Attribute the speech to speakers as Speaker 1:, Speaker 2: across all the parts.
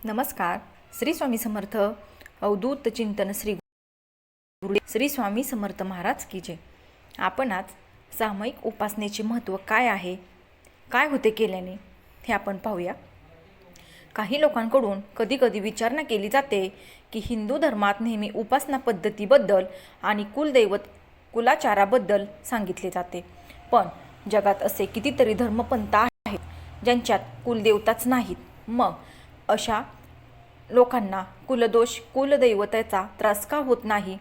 Speaker 1: नमस्कार. श्री स्वामी समर्थ. अवधूत चिंतन श्री स्वामी समर्थ महाराज की जय. आपण आज सामूहिक उपासनेचे महत्त्व काय आहे, काय होते केल्याने, हे आपण पाहूया. काही लोकांकडून कधीकधी विचारणा केली जाते की हिंदू धर्मात नेहमी उपासना पद्धतीबद्दल आणि कुलदैवत कुलाचाराबद्दल सांगितले जाते. पण जगात असे कितीतरी धर्मपंथ आहेत ज्यांच्यात कुलदेवताच नाहीत. मग अशा लोकांना कुलदोष कुलदैवताचा त्रास का होत नाही,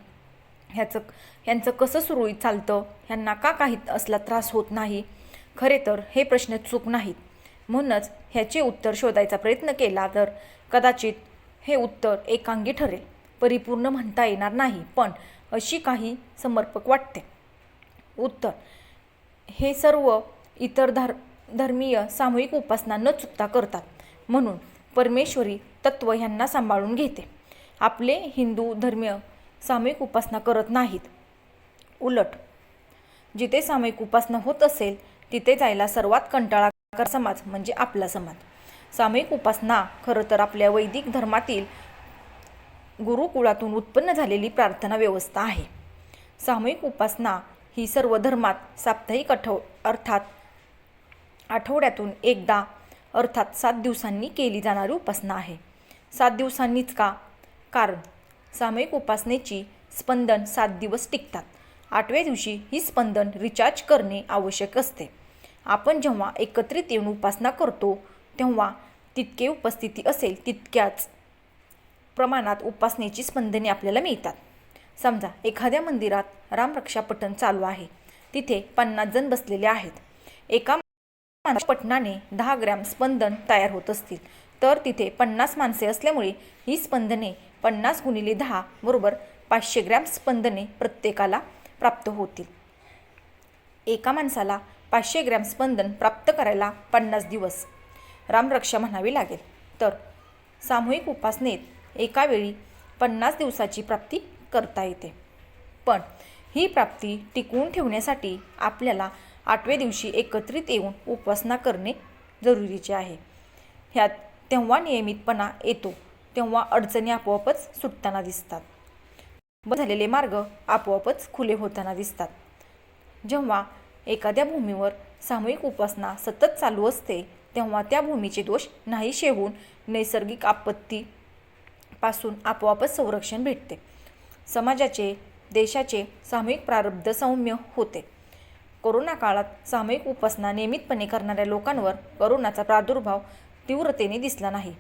Speaker 1: ह्यांचं कसं सुरळीत चालतं, ह्यांना का काही असला त्रास होत नाही? खरे तर हे प्रश्न चूक नाहीत. म्हणूनच ह्याचे उत्तर शोधायचा प्रयत्न केला तर कदाचित हे उत्तर एकांगी ठरेल. परिपूर्ण म्हणता येणार नाही, पण अशी काही समर्पक वाटते. उत्तर: हे सर्व इतर धर्मीय सामूहिक उपासना न चुकता करतात, म्हणून परमेश्वरी तत्व ह्यांना सांभाळून घेते. आपले हिंदू धर्मीय सामूहिक उपासना करत नाहीत. उलट जिथे सामूहिक उपासना होत असेल तिथे जायला सर्वात कंटाळाकर समाज म्हणजे आपला समाज. सामूहिक उपासना खरं तर आपल्या वैदिक धर्मातील गुरुकुळातून उत्पन्न झालेली प्रार्थना व्यवस्था आहे. सामूहिक उपासना ही सर्व धर्मात साप्ताहिक अर्थात आठवड्यातून एकदा अर्थात 7 दिवसांनी केली जाणारी उपासना आहे. 7 दिवसांनीच का? कारण सामूहिक उपासनेची स्पंदन 7 दिवस टिकतात. 8व्या दिवशी ही स्पंदन रिचार्ज करणे आवश्यक असते. आपण जेव्हा एकत्रित येऊन उपासना करतो तेव्हा तितके उपस्थिती असेल तितक्याच प्रमाणात उपासनेची स्पंदने आपल्याला मिळतात. समजा एखाद्या मंदिरात रामरक्षा पठण चालू आहे. तिथे 50 जण बसलेले आहेत. एका पठणाने 10 ग्रॅम स्पंदन तयार होत असतील तर तिथे 50 माणसे असल्यामुळे ही स्पंदने 50 गुणिले 10 बरोबर 500 ग्रॅम स्पंदने प्रत्येकाला प्राप्त होतील. एका माणसाला 500 ग्रॅम स्पंदन प्राप्त करायला 50 दिवस रामरक्षा म्हणावी लागेल. तर सामूहिक उपासनेत एका वेळी 50 दिवसाची प्राप्ती करता येते. पण ही प्राप्ती टिकवून ठेवण्यासाठी आपल्याला 8व्या दिवशी एकत्रित येऊन उपासना करणे जरुरीचे आहे. ह्यात तेव्हा नियमितपणा येतो तेव्हा अडचणी आपोआपच सुटताना दिसतात. बंद झालेले मार्ग आपोआपच खुले होताना दिसतात. जेव्हा एखाद्या भूमीवर सामूहिक उपासना सतत चालू असते तेव्हा त्या भूमीचे दोष नाहीसे होऊन नैसर्गिक आपत्तीपासून आपोआपच संरक्षण भेटते. समाजाचे देशाचे सामूहिक प्रारब्ध सौम्य होते. कोरोना काळात सामूहिक उपासना नियमितपणे करणाऱ्या लोकांवर कोरोनाचा प्रादुर्भाव तीव्रतेने दिसला नाही.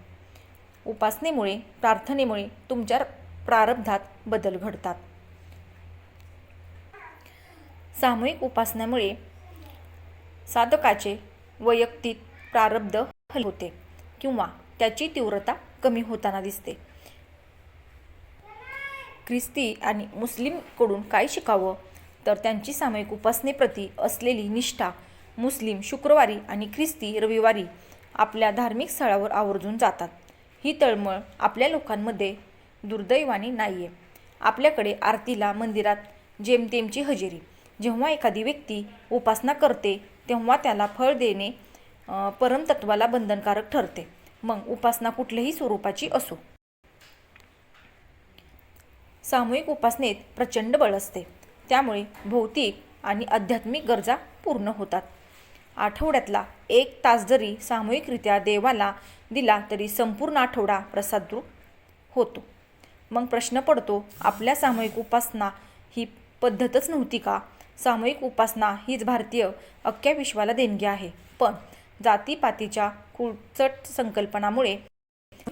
Speaker 1: उपासनेमुळे प्रार्थनेमुळे तुमच्या प्रारब्धात बदल घडतात. सामूहिक उपासनेमुळे साधकाचे वैयक्तिक प्रारब्ध हल होते किंवा त्याची तीव्रता कमी होताना दिसते. ख्रिस्ती आणि मुस्लिमकडून काय शिकावं तर त्यांची सामूहिक उपासनेप्रती असलेली निष्ठा. मुस्लिम शुक्रवारी आणि ख्रिस्ती रविवारी आपल्या धार्मिक स्थळावर आवर्जून जातात. ही तळमळ आपल्या लोकांमध्ये दुर्दैवाने नाही आहे. आपल्याकडे आरतीला मंदिरात जेमतेमची हजेरी. जेव्हा एखादी व्यक्ती उपासना करते तेव्हा त्याला फळ देणे परमतत्वाला बंधनकारक ठरते, मग उपासना कुठल्याही स्वरूपाची असो. सामूहिक उपासनेत प्रचंड बळ असते. त्यामुळे भौतिक आणि आध्यात्मिक गरजा पूर्ण होतात. आठवड्यातला 1 तास जरी सामूहिकरित्या देवाला दिला तरी संपूर्ण आठवडा प्रसादरूप होतो. मग प्रश्न पडतो, आपल्या सामूहिक उपासना ही पद्धतच नव्हती का? सामूहिक उपासना हीच भारतीय अख्ख्या विश्वाला देणगी आहे. पण जातीपातीच्या खुळचट संकल्पनामुळे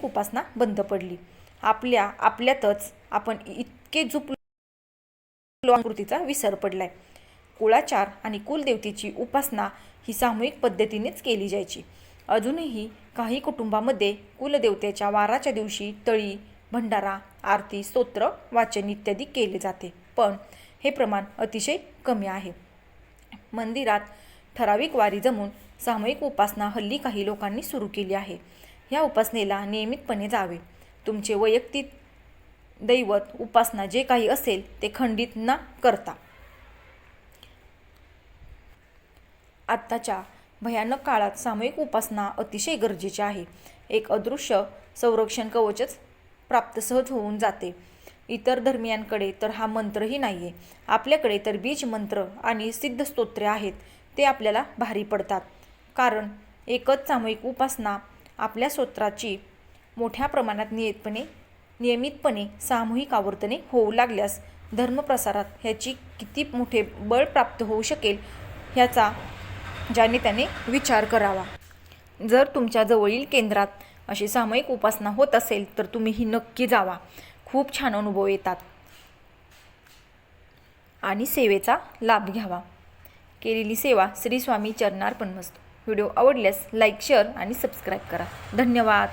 Speaker 1: उपासना बंद पडली. आपल्यातच आपण इतके झुपलो संस्कृतीचा विसर पडलाय. कुळाचार आणि कुलदेवतेची उपासना ही सामूहिक पद्धतीनेच केली जायची. अजूनही काही कुटुंबामध्ये कुलदेवतेच्या वाराच्या दिवशी तळी, भंडारा, आरती, स्तोत्र वाचन इत्यादी केले जाते. पण हे प्रमाण अतिशय कमी आहे. मंदिरात ठराविक वारी जमून सामूहिक उपासना हल्ली काही लोकांनी सुरू केली आहे. ह्या उपासनेला नियमितपणे जावे. तुमचे वैयक्तिक दैवत उपासना जे काही असेल ते खंडित न करता. आत्ताच्या भयानक काळात सामूहिक उपासना अतिशय गरजेची आहे. एक अदृश्य संरक्षण कवचच प्राप्त सहज होऊन जाते. इतर धर्मियांकडे तर हा मंत्रही नाही आहे. आपल्याकडे तर बीज मंत्र आणि सिद्ध स्तोत्रे आहेत. ते आपल्याला भारी पडतात. कारण एकच सामूहिक उपासना आपल्या स्तोत्राची मोठ्या प्रमाणात नियमितपणे सामूहिक आवर्तने होऊ लागल्यास धर्मप्रसारात ह्याची किती मोठे बळ प्राप्त होऊ शकेल ह्याचा ज्याने त्याने विचार करावा. जर तुमच्या जवळील केंद्रात अशी सामूहिक उपासना होत असेल तर तुम्हीही नक्की जावा. खूप छान अनुभव येतात आणि सेवेचा लाभ घ्यावा. केलेली सेवा श्री स्वामी चरणार्पणमस्तु. व्हिडिओ आवडल्यास लाईक, शेअर आणि सबस्क्राईब करा. धन्यवाद.